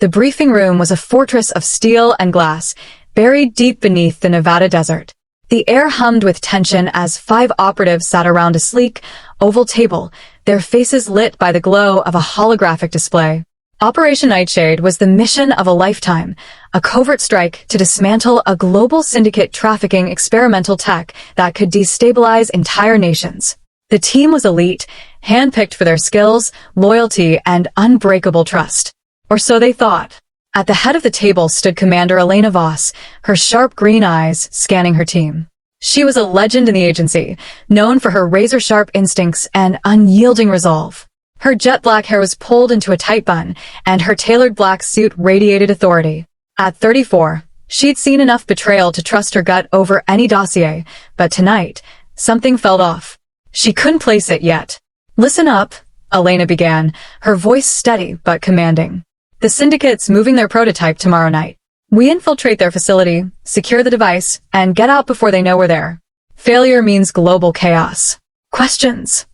The briefing room was a fortress of steel and glass, buried deep beneath the Nevada desert. The air hummed with tension as 5 operatives sat around a sleek, oval table, their faces lit by the glow of a holographic display. Operation Nightshade was the mission of a lifetime, a covert strike to dismantle a global syndicate trafficking experimental tech that could destabilize entire nations. The team was elite, handpicked for their skills, loyalty, and unbreakable trust. Or so they thought. At the head of the table stood Commander Elena Voss, her sharp green eyes scanning her team. She was a legend in the agency, known for her razor-sharp instincts and unyielding resolve. Her jet black hair was pulled into a tight bun, and her tailored black suit radiated authority. At 34, she'd seen enough betrayal to trust her gut over any dossier, but tonight, something felt off. She couldn't place it yet. "Listen up," Elena began, her voice steady but commanding. "The syndicate's moving their prototype tomorrow night. We infiltrate their facility, secure the device, and get out before they know we're there. Failure means global chaos. Questions?"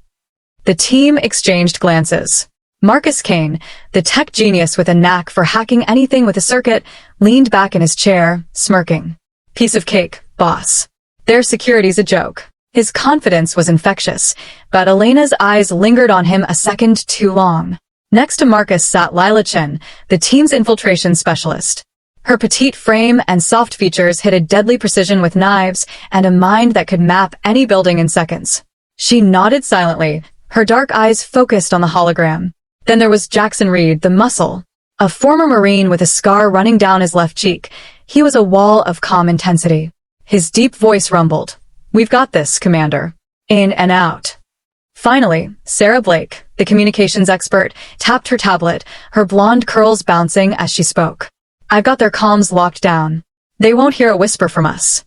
The team exchanged glances. Marcus Kane, the tech genius with a knack for hacking anything with a circuit, leaned back in his chair, smirking. "Piece of cake, boss. Their security's a joke." His confidence was infectious, but Elena's eyes lingered on him a second too long. Next to Marcus sat Lila Chen, the team's infiltration specialist. Her petite frame and soft features hit a deadly precision with knives and a mind that could map any building in seconds. She nodded silently, her dark eyes focused on the hologram. Then there was Jackson Reed, the muscle. A former Marine with a scar running down his left cheek, he was a wall of calm intensity. His deep voice rumbled. "We've got this, Commander." In and out. Finally, Sarah Blake, the communications expert, tapped her tablet, her blonde curls bouncing as she spoke. "I've got their comms locked down. They won't hear a whisper from us."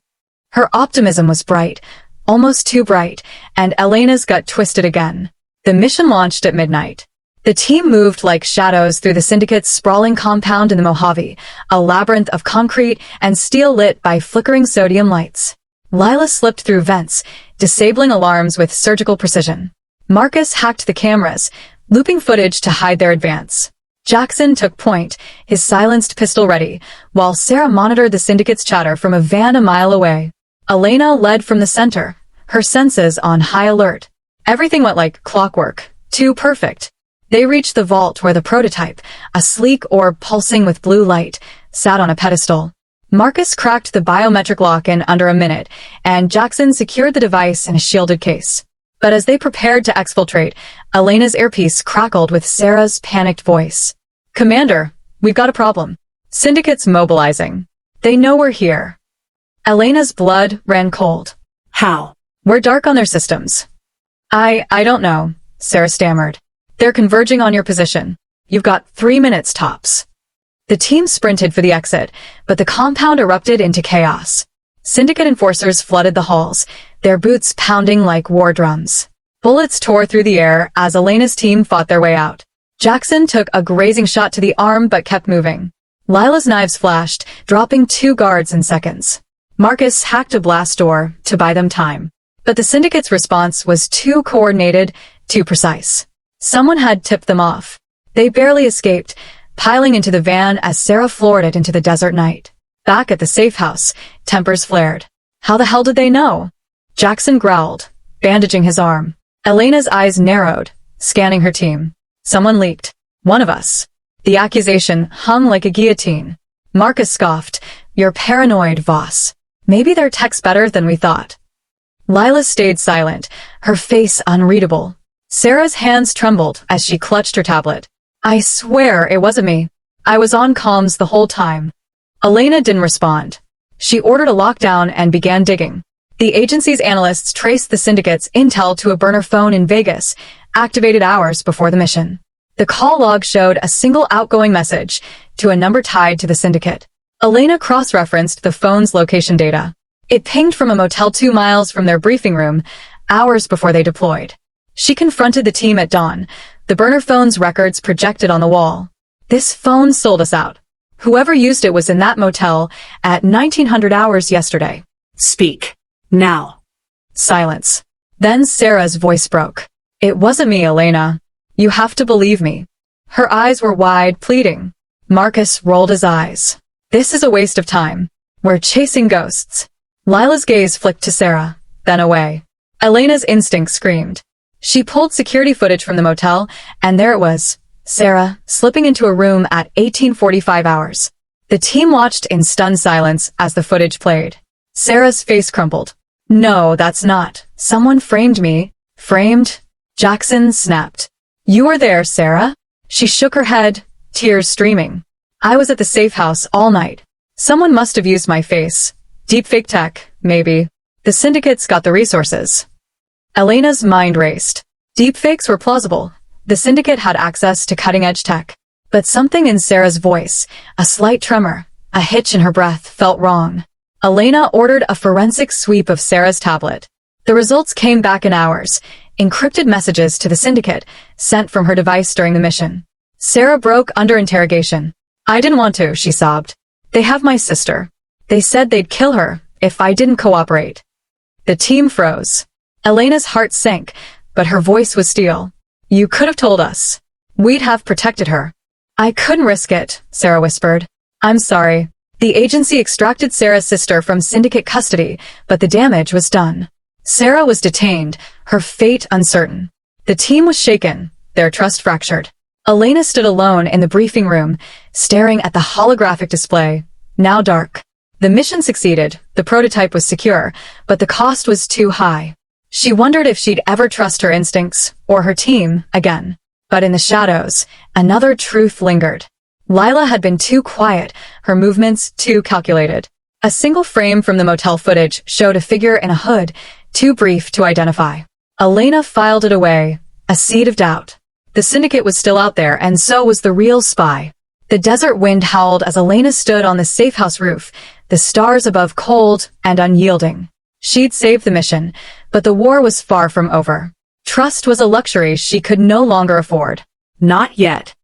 Her optimism was bright, almost too bright, and Elena's gut twisted again. The mission launched at midnight. The team moved like shadows through the syndicate's sprawling compound in the Mojave, a labyrinth of concrete and steel lit by flickering sodium lights. Lila slipped through vents, disabling alarms with surgical precision. Marcus hacked the cameras, looping footage to hide their advance. Jackson took point, his silenced pistol ready, while Sarah monitored the syndicate's chatter from a van a mile away. Elena led from the center, her senses on high alert. Everything went like clockwork, too perfect. They reached the vault where the prototype, a sleek orb pulsing with blue light, sat on a pedestal. Marcus cracked the biometric lock in under a minute, and Jackson secured the device in a shielded case. But as they prepared to exfiltrate, Elena's earpiece crackled with Sarah's panicked voice. "Commander, we've got a problem. Syndicate's mobilizing. They know we're here." Elena's blood ran cold. "How?" "We're dark on their systems." I don't know," Sarah stammered. "They're converging on your position. You've got 3 minutes tops." The team sprinted for the exit, but the compound erupted into chaos. Syndicate enforcers flooded the halls, their boots pounding like war drums. Bullets tore through the air as Elena's team fought their way out. Jackson took a grazing shot to the arm but kept moving. Lila's knives flashed, dropping 2 guards in seconds. Marcus hacked a blast door to buy them time. But the syndicate's response was too coordinated, too precise. Someone had tipped them off. They barely escaped, piling into the van as Sarah floored it into the desert night. Back at the safe house, tempers flared. How the hell did they know? Jackson growled, bandaging his arm. Elena's eyes narrowed, scanning her team. Someone leaked. One of us. The accusation hung like a guillotine. Marcus scoffed. "You're paranoid, Voss. Maybe their tech's better than we thought." Lila stayed silent, her face unreadable. Sarah's hands trembled as she clutched her tablet. "I swear it wasn't me. I was on comms the whole time." Elena didn't respond. She ordered a lockdown and began digging. The agency's analysts traced the syndicate's intel to a burner phone in Vegas, activated hours before the mission. The call log showed a single outgoing message to a number tied to the syndicate. Elena cross-referenced the phone's location data. It pinged from a motel 2 miles from their briefing room, hours before they deployed. She confronted the team at dawn, the burner phone's records projected on the wall. "This phone sold us out. Whoever used it was in that motel at 1900 hours yesterday." "Speak. Now." Silence. Then Sarah's voice broke. "It wasn't me, Elena. You have to believe me." Her eyes were wide, pleading. Marcus rolled his eyes. This is a waste of time. We're chasing ghosts. Lila's gaze flicked to Sarah, then away. Elena's instinct screamed. She pulled security footage from the motel, and there it was. Sarah, slipping into a room at 18:45 hours. The team watched in stunned silence as the footage played. Sarah's face crumpled. No, that's not. Someone framed me. Framed? Jackson snapped. You were there, Sarah? She shook her head, tears streaming. I was at the safe house all night. Someone must have used my face. Deepfake tech, maybe. The syndicate's got the resources. Elena's mind raced. Deepfakes were plausible. The syndicate had access to cutting-edge tech. But something in Sarah's voice, a slight tremor, a hitch in her breath, felt wrong. Elena ordered a forensic sweep of Sarah's tablet. The results came back in hours, encrypted messages to the syndicate, sent from her device during the mission. Sarah broke under interrogation. I didn't want to, she sobbed. They have my sister. They said they'd kill her if I didn't cooperate. The team froze. Elena's heart sank, but her voice was steel. You could have told us. We'd have protected her. I couldn't risk it, Sarah whispered. I'm sorry. The agency extracted Sarah's sister from syndicate custody, but the damage was done. Sarah was detained, her fate uncertain. The team was shaken, their trust fractured. Elena stood alone in the briefing room, staring at the holographic display, now dark. The mission succeeded, the prototype was secure, but the cost was too high. She wondered if she'd ever trust her instincts, or her team, again. But in the shadows, another truth lingered. Lila had been too quiet, her movements too calculated. A single frame from the motel footage showed a figure in a hood, too brief to identify. Elena filed it away, a seed of doubt. The syndicate was still out there, and so was the real spy. The desert wind howled as Elena stood on the safe house roof, the stars above cold and unyielding. She'd saved the mission, but the war was far from over. Trust was a luxury she could no longer afford. Not yet.